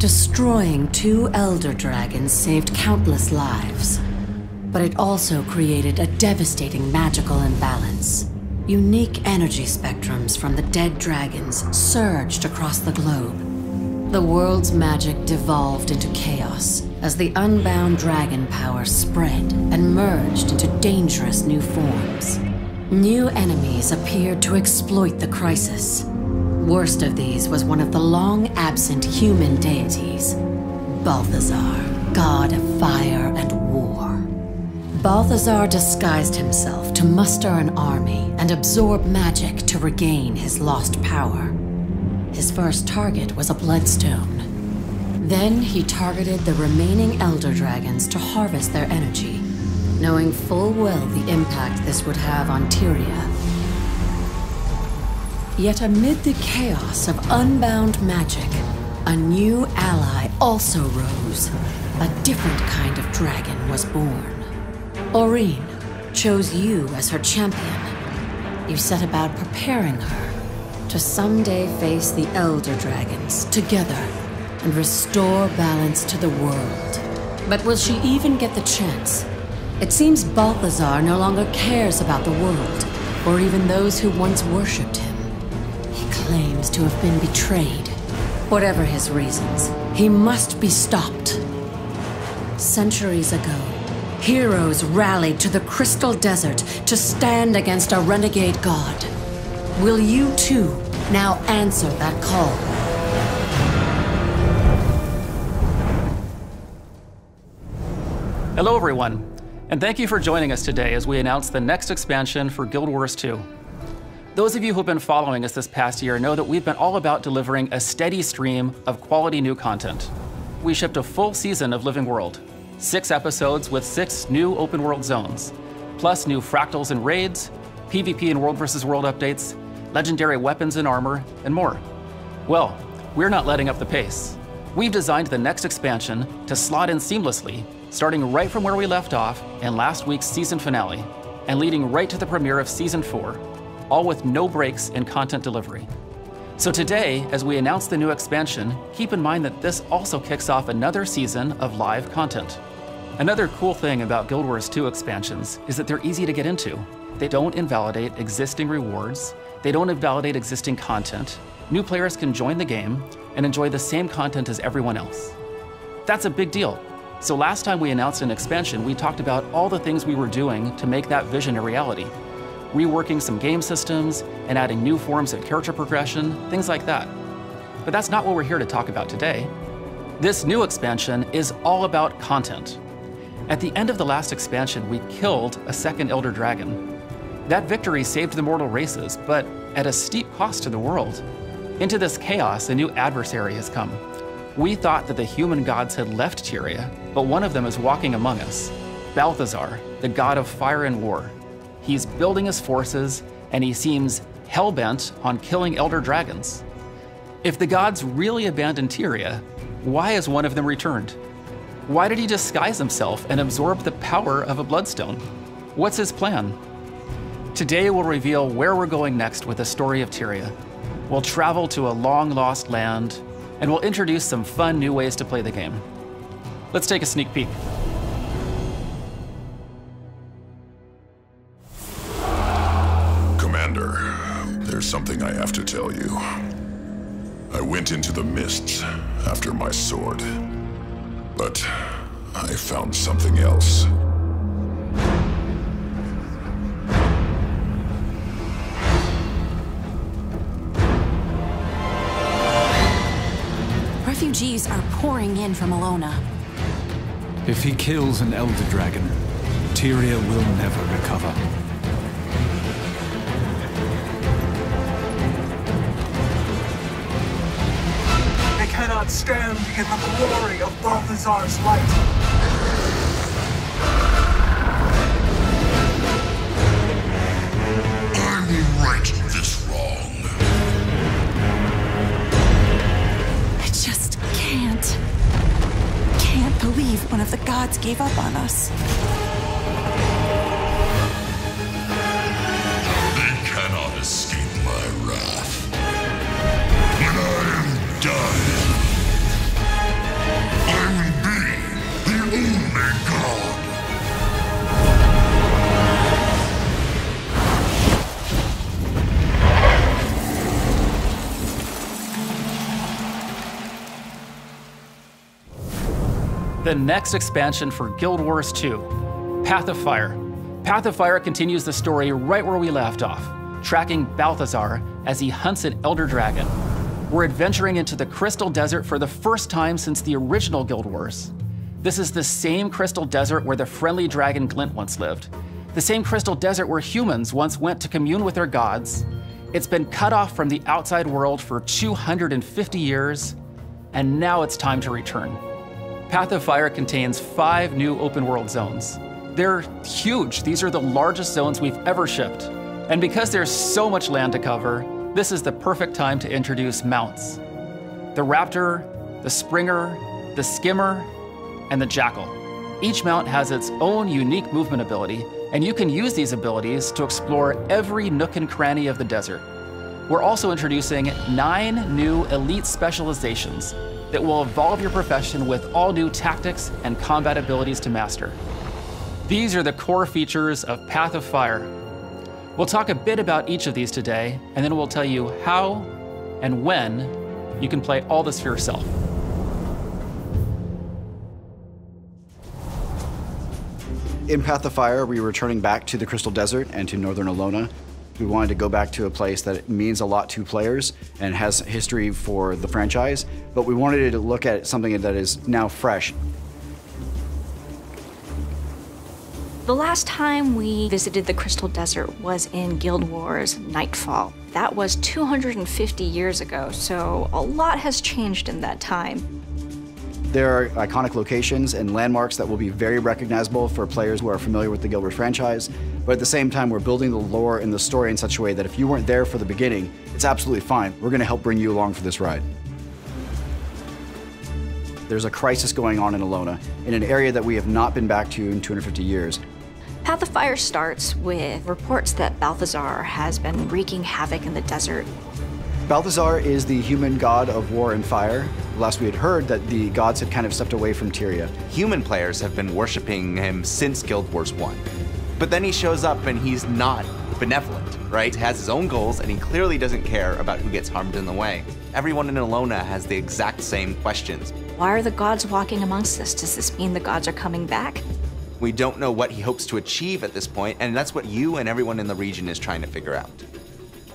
Destroying 2 elder dragons saved countless lives, but it also created a devastating magical imbalance. Unique energy spectrums from the dead dragons surged across the globe. The world's magic devolved into chaos as the unbound dragon power spread and merged into dangerous new forms. New enemies appeared to exploit the crisis. Worst of these was one of the long-absent human deities, Balthazar, god of fire and war. Balthazar disguised himself to muster an army and absorb magic to regain his lost power. His first target was a bloodstone. Then he targeted the remaining elder dragons to harvest their energy, knowing full well the impact this would have on Tyria. Yet amid the chaos of unbound magic, a new ally also rose. A different kind of dragon was born. Aurene chose you as her champion. You set about preparing her to someday face the elder dragons together and restore balance to the world. But will she even get the chance? It seems Balthazar no longer cares about the world, or even those who once worshipped him. He claims to have been betrayed. Whatever his reasons, he must be stopped. Centuries ago, heroes rallied to the Crystal Desert to stand against a renegade god. Will you too now answer that call? Hello everyone, and thank you for joining us today as we announce the next expansion for Guild Wars 2. Those of you who've been following us this past year know that we've been all about delivering a steady stream of quality new content. We shipped a full season of Living World, 6 episodes with 6 new open world zones, plus new fractals and raids, PvP and World vs. World updates, legendary weapons and armor, and more. Well, we're not letting up the pace. We've designed the next expansion to slot in seamlessly, starting right from where we left off in last week's season finale, and leading right to the premiere of Season 4, all with no breaks in content delivery. So today, as we announce the new expansion, keep in mind that this also kicks off another season of live content. Another cool thing about Guild Wars 2 expansions is that they're easy to get into. They don't invalidate existing rewards, they don't invalidate existing content. New players can join the game and enjoy the same content as everyone else. That's a big deal. So last time we announced an expansion, we talked about all the things we were doing to make that vision a reality. Reworking some game systems and adding new forms of character progression, things like that. But that's not what we're here to talk about today. This new expansion is all about content. At the end of the last expansion, we killed a second Elder Dragon. That victory saved the mortal races, but at a steep cost to the world. Into this chaos, a new adversary has come. We thought that the human gods had left Tyria, but one of them is walking among us. Balthazar, the god of fire and war. He's building his forces, and he seems hell-bent on killing elder dragons. If the gods really abandoned Tyria, why has one of them returned? Why did he disguise himself and absorb the power of a bloodstone? What's his plan? Today we'll reveal where we're going next with the story of Tyria. We'll travel to a long-lost land, and we'll introduce some fun new ways to play the game. Let's take a sneak peek. Commander, there's something I have to tell you. I went into the mists after my sword, but I found something else. Refugees are pouring in from Ilona. If he kills an elder dragon, Tyria will never recover. They cannot stand in the glory of Balthazar's light. I will right this wrong. I just can't believe one of the gods gave up on us. They cannot escape my wrath. When I am done, The next expansion for Guild Wars 2, Path of Fire. Path of Fire continues the story right where we left off, tracking Balthazar as he hunts an Elder Dragon. We're adventuring into the Crystal Desert for the first time since the original Guild Wars. This is the same Crystal Desert where the friendly dragon Glint once lived. The same Crystal Desert where humans once went to commune with their gods. It's been cut off from the outside world for 250 years, and now it's time to return. Path of Fire contains 5 new open world zones. They're huge. These are the largest zones we've ever shipped. And because there's so much land to cover, this is the perfect time to introduce mounts. The Raptor, the Springer, the Skimmer, and the Jackal. Each mount has its own unique movement ability, and you can use these abilities to explore every nook and cranny of the desert. We're also introducing 9 new elite specializations that will evolve your profession with all new tactics and combat abilities to master. These are the core features of Path of Fire. We'll talk a bit about each of these today, and then we'll tell you how and when you can play all this for yourself. In Path of Fire, we're returning back to the Crystal Desert and to Northern Ilona. We wanted to go back to a place that means a lot to players and has history for the franchise, but we wanted to look at something that is now fresh. The last time we visited the Crystal Desert was in Guild Wars Nightfall. That was 250 years ago, so a lot has changed in that time. There are iconic locations and landmarks that will be very recognizable for players who are familiar with the Guild Wars franchise, but at the same time, we're building the lore and the story in such a way that if you weren't there for the beginning, it's absolutely fine. We're going to help bring you along for this ride. There's a crisis going on in Ilona, in an area that we have not been back to in 250 years. Path of Fire starts with reports that Balthazar has been wreaking havoc in the desert. Balthazar is the human god of war and fire. Last we had heard that the gods had kind of stepped away from Tyria. Human players have been worshiping him since Guild Wars 1. But then he shows up and he's not benevolent, right? He has his own goals and he clearly doesn't care about who gets harmed in the way. Everyone in Ilona has the exact same questions. Why are the gods walking amongst us? Does this mean the gods are coming back? We don't know what he hopes to achieve at this point, and that's what you and everyone in the region is trying to figure out.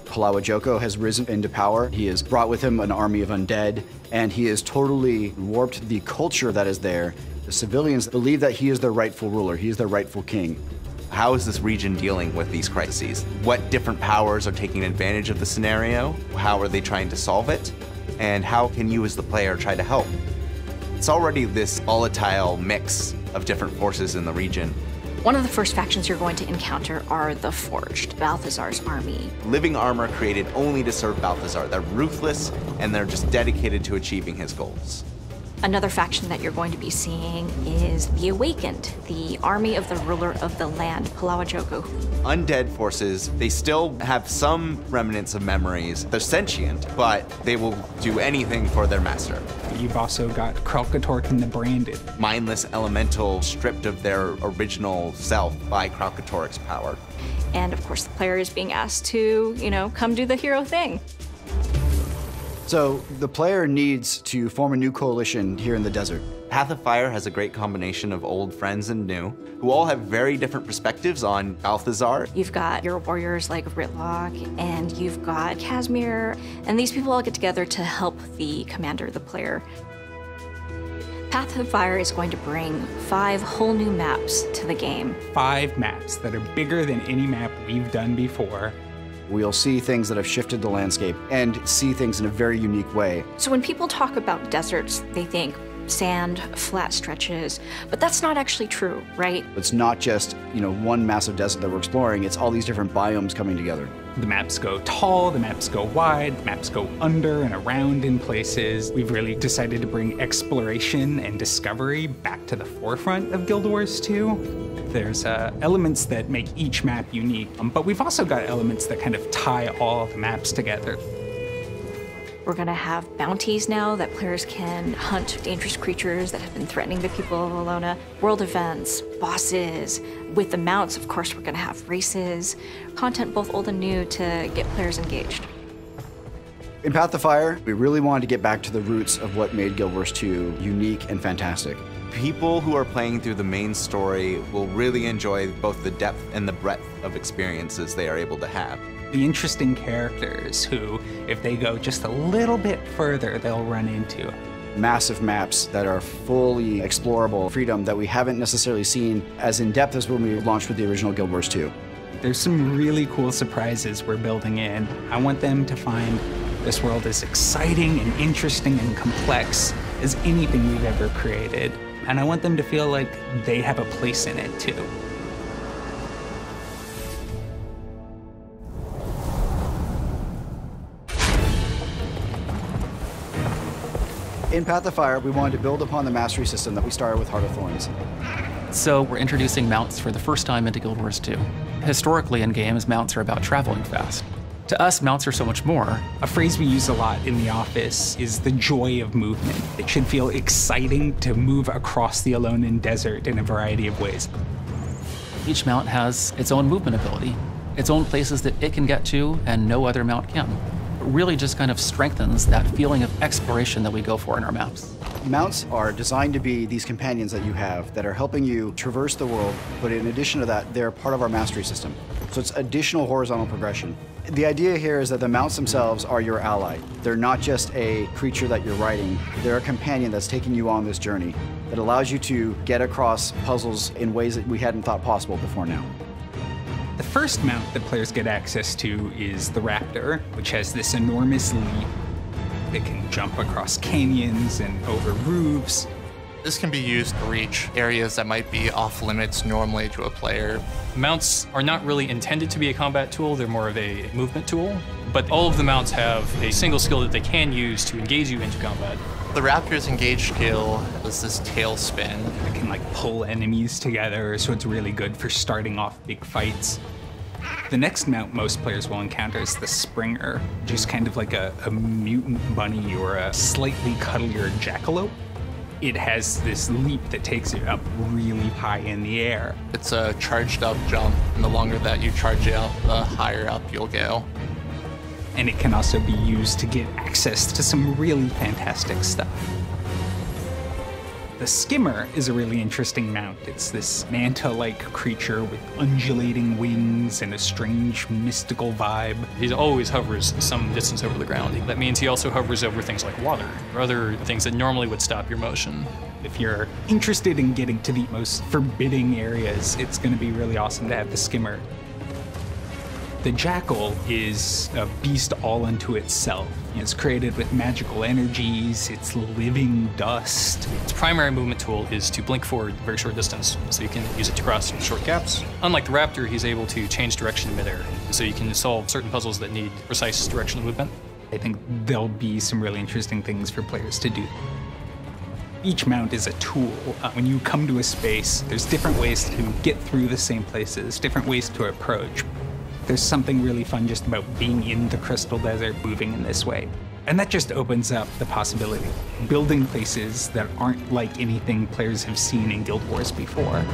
Palawa Joko has risen into power. He has brought with him an army of undead, and he has totally warped the culture that is there. The civilians believe that he is their rightful ruler. He is their rightful king. How is this region dealing with these crises? What different powers are taking advantage of the scenario? How are they trying to solve it? And how can you as the player try to help? It's already this volatile mix of different forces in the region. One of the first factions you're going to encounter are the Forged, Balthazar's army. Living armor created only to serve Balthazar. They're ruthless, and they're just dedicated to achieving his goals. Another faction that you're going to be seeing is the Awakened, the army of the ruler of the land, Palawa Joko. Undead forces, they still have some remnants of memories. They're sentient, but they will do anything for their master. You've also got Kralkatork and the Branded. Mindless elemental stripped of their original self by Kralkatork's power. And of course, the player is being asked to, come do the hero thing. So the player needs to form a new coalition here in the desert. Path of Fire has a great combination of old friends and new, who all have very different perspectives on Balthazar. You've got your warriors like Ritlock, and you've got Casimir, and these people all get together to help the commander, the player. Path of Fire is going to bring 5 whole new maps to the game. 5 maps that are bigger than any map we've done before. We'll see things that have shifted the landscape and see things in a very unique way. So when people talk about deserts, they think sand, flat stretches, but that's not actually true, right? It's not just, one massive desert that we're exploring, it's all these different biomes coming together. The maps go tall, the maps go wide, the maps go under and around in places. We've really decided to bring exploration and discovery back to the forefront of Guild Wars 2. There's elements that make each map unique, but we've also got elements that kind of tie all the maps together. We're gonna have bounties now that players can hunt dangerous creatures that have been threatening the people of Ilona, world events, bosses. With the mounts, of course, we're gonna have races, content both old and new to get players engaged. In Path of Fire, we really wanted to get back to the roots of what made Guild Wars 2 unique and fantastic. People who are playing through the main story will really enjoy both the depth and the breadth of experiences they are able to have. The interesting characters who, if they go just a little bit further, they'll run into. Massive maps that are fully explorable, freedom that we haven't necessarily seen as in-depth as when we launched with the original Guild Wars 2. There's some really cool surprises we're building in. I want them to find this world as exciting and interesting and complex as anything we've ever created. And I want them to feel like they have a place in it too. In Path of Fire, we wanted to build upon the mastery system that we started with Heart of Thorns. So we're introducing mounts for the first time into Guild Wars 2. Historically in games, mounts are about traveling fast. To us, mounts are so much more. A phrase we use a lot in the office is the joy of movement. It should feel exciting to move across the Ilonan desert in a variety of ways. Each mount has its own movement ability, its own places that it can get to and no other mount can. It really just kind of strengthens that feeling of exploration that we go for in our maps. Mounts are designed to be these companions that you have that are helping you traverse the world, but in addition to that, they're part of our mastery system. So it's additional horizontal progression. The idea here is that the mounts themselves are your ally. They're not just a creature that you're riding, they're a companion that's taking you on this journey that allows you to get across puzzles in ways that we hadn't thought possible before now. The first mount that players get access to is the Raptor, which has this enormous leap. It can jump across canyons and over roofs. This can be used to reach areas that might be off limits normally to a player. Mounts are not really intended to be a combat tool, they're more of a movement tool. But all of the mounts have a single skill that they can use to engage you into combat. The Raptor's engage skill is this tail spin. It can like pull enemies together, so it's really good for starting off big fights. The next mount most players will encounter is the Springer, which is kind of like a mutant bunny or a slightly cuddlier jackalope. It has this leap that takes you up really high in the air. It's a charged up jump, and the longer that you charge it up, the higher up you'll go. And it can also be used to get access to some really fantastic stuff. The Skimmer is a really interesting mount. It's this manta-like creature with undulating wings and a strange mystical vibe. He always hovers some distance over the ground. That means he also hovers over things like water, or other things that normally would stop your motion. If you're interested in getting to the most forbidding areas, it's going to be really awesome to have the Skimmer. The Jackal is a beast all unto itself. It's created with magical energies, it's living dust. Its primary movement tool is to blink forward a very short distance, so you can use it to cross short gaps. Unlike the Raptor, he's able to change direction in midair, so you can solve certain puzzles that need precise directional movement. I think there'll be some really interesting things for players to do. Each mount is a tool. When you come to a space, there's different ways to get through the same places, different ways to approach. There's something really fun just about being in the Crystal Desert, moving in this way. And that just opens up the possibility of building places that aren't like anything players have seen in Guild Wars before.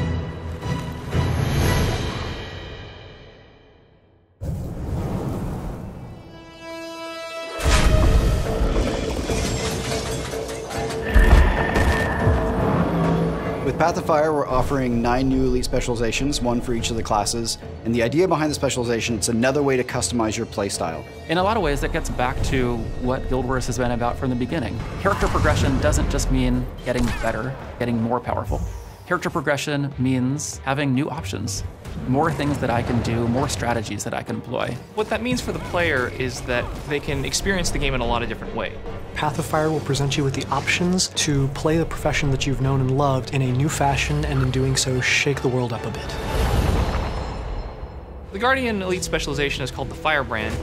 With Path of Fire, we're offering 9 new elite specializations, 1 for each of the classes. And the idea behind the specialization, it's another way to customize your playstyle. In a lot of ways, that gets back to what Guild Wars has been about from the beginning. Character progression doesn't just mean getting better, getting more powerful. Character progression means having new options, more things that I can do, more strategies that I can employ. What that means for the player is that they can experience the game in a lot of different ways. Path of Fire will present you with the options to play the profession that you've known and loved in a new fashion, and in doing so, shake the world up a bit. The Guardian Elite specialization is called the Firebrand.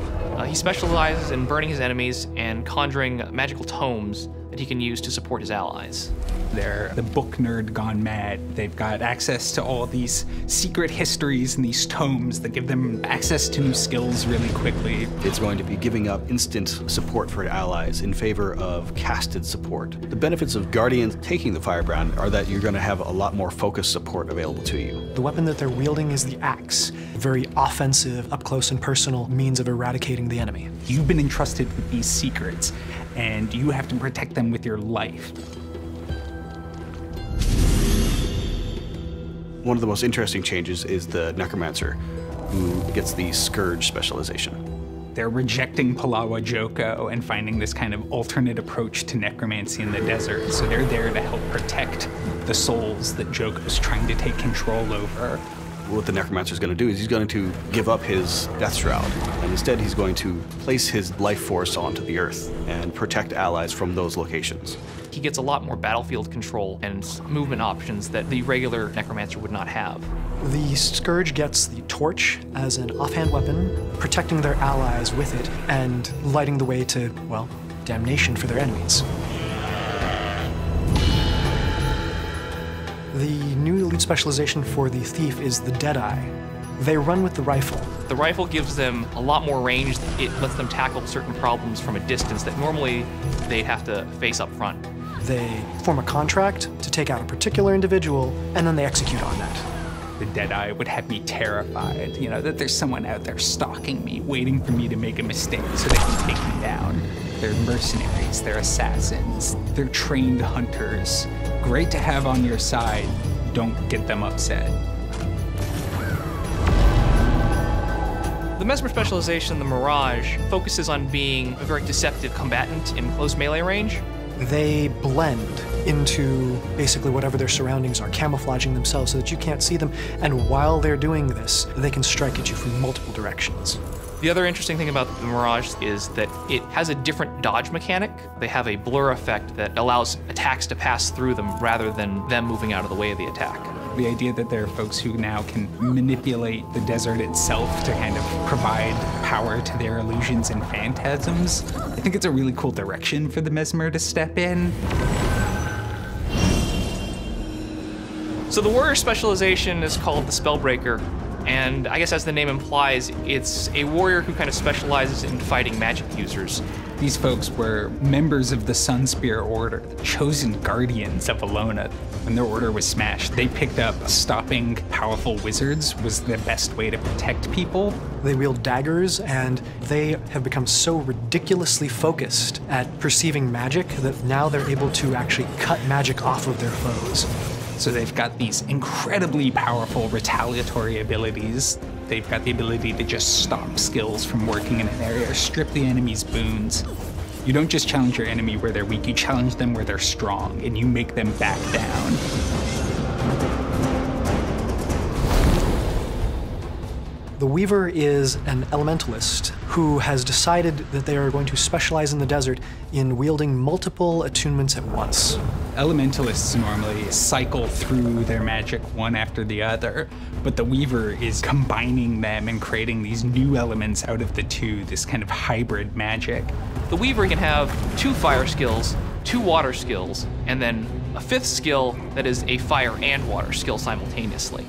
He specializes in burning his enemies and conjuring magical tomes that he can use to support his allies. They're the book nerd gone mad. They've got access to all these secret histories and these tomes that give them access to new skills really quickly. It's going to be giving up instant support for allies in favor of casted support. The benefits of Guardians taking the Firebrand are that you're going to have a lot more focused support available to you. The weapon that they're wielding is the axe, a very offensive, up-close and personal means of eradicating the enemy. You've been entrusted with these secrets, and you have to protect them with your life. One of the most interesting changes is the Necromancer, who gets the Scourge specialization. They're rejecting Palawa Joko and finding this kind of alternate approach to necromancy in the desert. So they're there to help protect the souls that Joko's trying to take control over. What the Necromancer is going to do is he's going to give up his Death Shroud, and instead he's going to place his life force onto the Earth and protect allies from those locations. He gets a lot more battlefield control and movement options that the regular Necromancer would not have. The Scourge gets the torch as an offhand weapon, protecting their allies with it, and lighting the way to, well, damnation for their enemies. The new elite specialization for the Thief is the Deadeye. They run with the rifle. The rifle gives them a lot more range. It lets them tackle certain problems from a distance that normally they'd have to face up front. They form a contract to take out a particular individual, and then they execute on that. The Deadeye would have me terrified, you know, that there's someone out there stalking me, waiting for me to make a mistake so they can take me down. They're mercenaries, they're assassins, they're trained hunters. Great to have on your side. Don't get them upset. The Mesmer specialization, the Mirage, focuses on being a very deceptive combatant in close melee range. They blend into basically whatever their surroundings are, camouflaging themselves so that you can't see them, and while they're doing this, they can strike at you from multiple directions. The other interesting thing about the Mirage is that it has a different dodge mechanic. They have a blur effect that allows attacks to pass through them rather than them moving out of the way of the attack. The idea that there are folks who now can manipulate the desert itself to kind of provide power to their illusions and phantasms, I think it's a really cool direction for the Mesmer to step in. So the warrior specialization is called the Spellbreaker, and I guess as the name implies, it's a warrior who kind of specializes in fighting magic users. These folks were members of the Sunspear Order, the chosen guardians of Ilona. When their order was smashed, they picked up stopping powerful wizards was the best way to protect people. They wield daggers, and they have become so ridiculously focused at perceiving magic that now they're able to actually cut magic off of their foes. So they've got these incredibly powerful retaliatory abilities. They've got the ability to just stop skills from working in an area or strip the enemy's boons. You don't just challenge your enemy where they're weak, you challenge them where they're strong, and you make them back down. The Weaver is an elementalist who has decided that they are going to specialize in the desert in wielding multiple attunements at once. Elementalists normally cycle through their magic one after the other, but the Weaver is combining them and creating these new elements out of the two, this kind of hybrid magic. The Weaver can have 2 fire skills, 2 water skills, and then a 5th skill that is a fire and water skill simultaneously.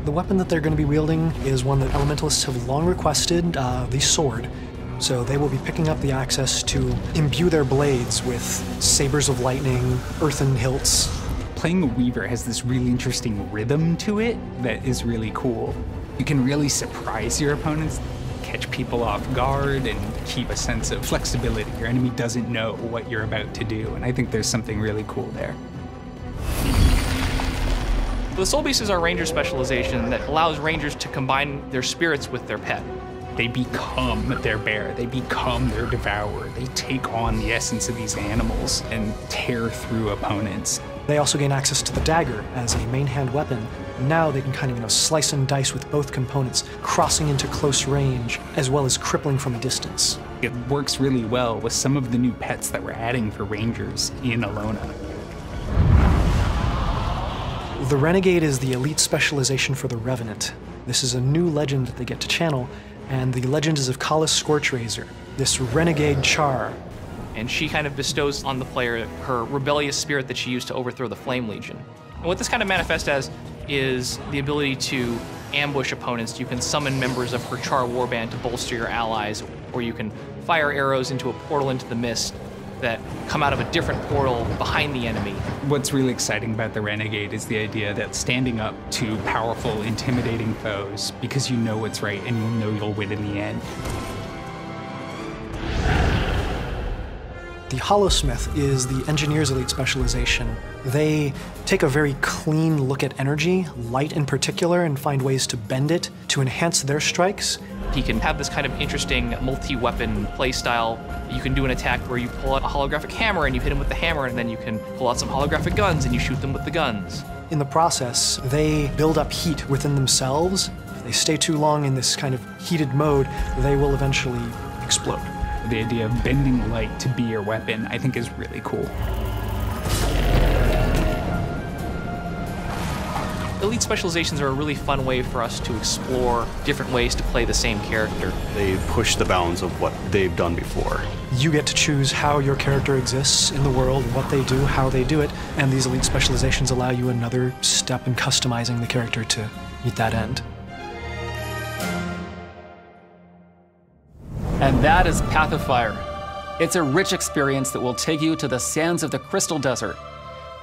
The weapon that they're going to be wielding is one that elementalists have long requested, the sword. So they will be picking up the access to imbue their blades with sabers of lightning, earthen hilts. Playing a Weaver has this really interesting rhythm to it that is really cool. You can really surprise your opponents, catch people off guard, and keep a sense of flexibility. Your enemy doesn't know what you're about to do, and I think there's something really cool there. The Soul Beast is our ranger specialization that allows rangers to combine their spirits with their pet. They become their bear, they become their devourer. They take on the essence of these animals and tear through opponents. They also gain access to the dagger as a main hand weapon. Now they can kind of, slice and dice with both components, crossing into close range, as well as crippling from a distance. It works really well with some of the new pets that we're adding for rangers in Ilona. The Renegade is the elite specialization for the Revenant. This is a new legend that they get to channel, and the legend is of Kala's Scorchrazor, this renegade char. and she kind of bestows on the player her rebellious spirit that she used to overthrow the Flame Legion. And what this kind of manifests as is the ability to ambush opponents. You can summon members of her Char warband to bolster your allies, or you can fire arrows into a portal into the mist that come out of a different portal behind the enemy. What's really exciting about the Renegade is the idea that standing up to powerful, intimidating foes because you know what's right and you know you'll win in the end. The Hollowsmith is the engineer's elite specialization. They take a very clean look at energy, light in particular, and find ways to bend it to enhance their strikes. He can have this kind of interesting multi-weapon playstyle. You can do an attack where you pull out a holographic hammer and you hit him with the hammer, and then you can pull out some holographic guns and you shoot them with the guns. In the process, they build up heat within themselves. If they stay too long in this kind of heated mode, they will eventually explode. The idea of bending light to be your weapon, I think, is really cool. Elite specializations are a really fun way for us to explore different ways to play the same character. They push the bounds of what they've done before. You get to choose how your character exists in the world, what they do, how they do it, and these elite specializations allow you another step in customizing the character to meet that end. And that is Path of Fire. It's a rich experience that will take you to the sands of the Crystal Desert,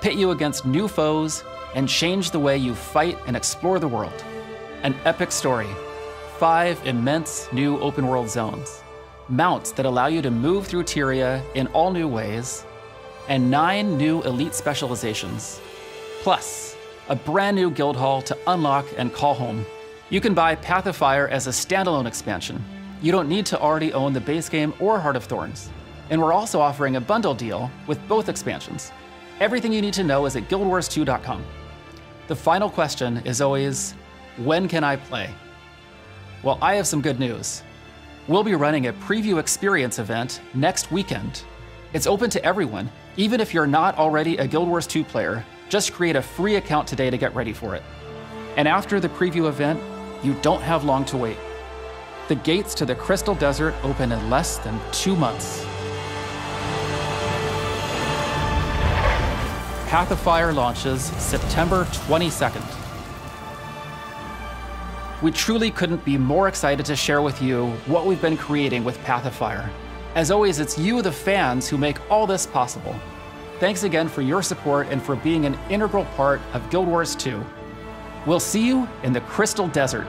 pit you against new foes, and change the way you fight and explore the world. An epic story, 5 immense new open world zones, mounts that allow you to move through Tyria in all new ways, and 9 new elite specializations. Plus, a brand new guild hall to unlock and call home. You can buy Path of Fire as a standalone expansion. You don't need to already own the base game or Heart of Thorns. And we're also offering a bundle deal with both expansions. Everything you need to know is at guildwars2.com. The final question is always, when can I play? Well, I have some good news. We'll be running a preview experience event next weekend. It's open to everyone, even if you're not already a Guild Wars 2 player. Just create a free account today to get ready for it. And after the preview event, you don't have long to wait. The gates to the Crystal Desert open in less than 2 months. Path of Fire launches September 22nd. We truly couldn't be more excited to share with you what we've been creating with Path of Fire. As always, it's you, the fans, who make all this possible. Thanks again for your support and for being an integral part of Guild Wars 2. We'll see you in the Crystal Desert.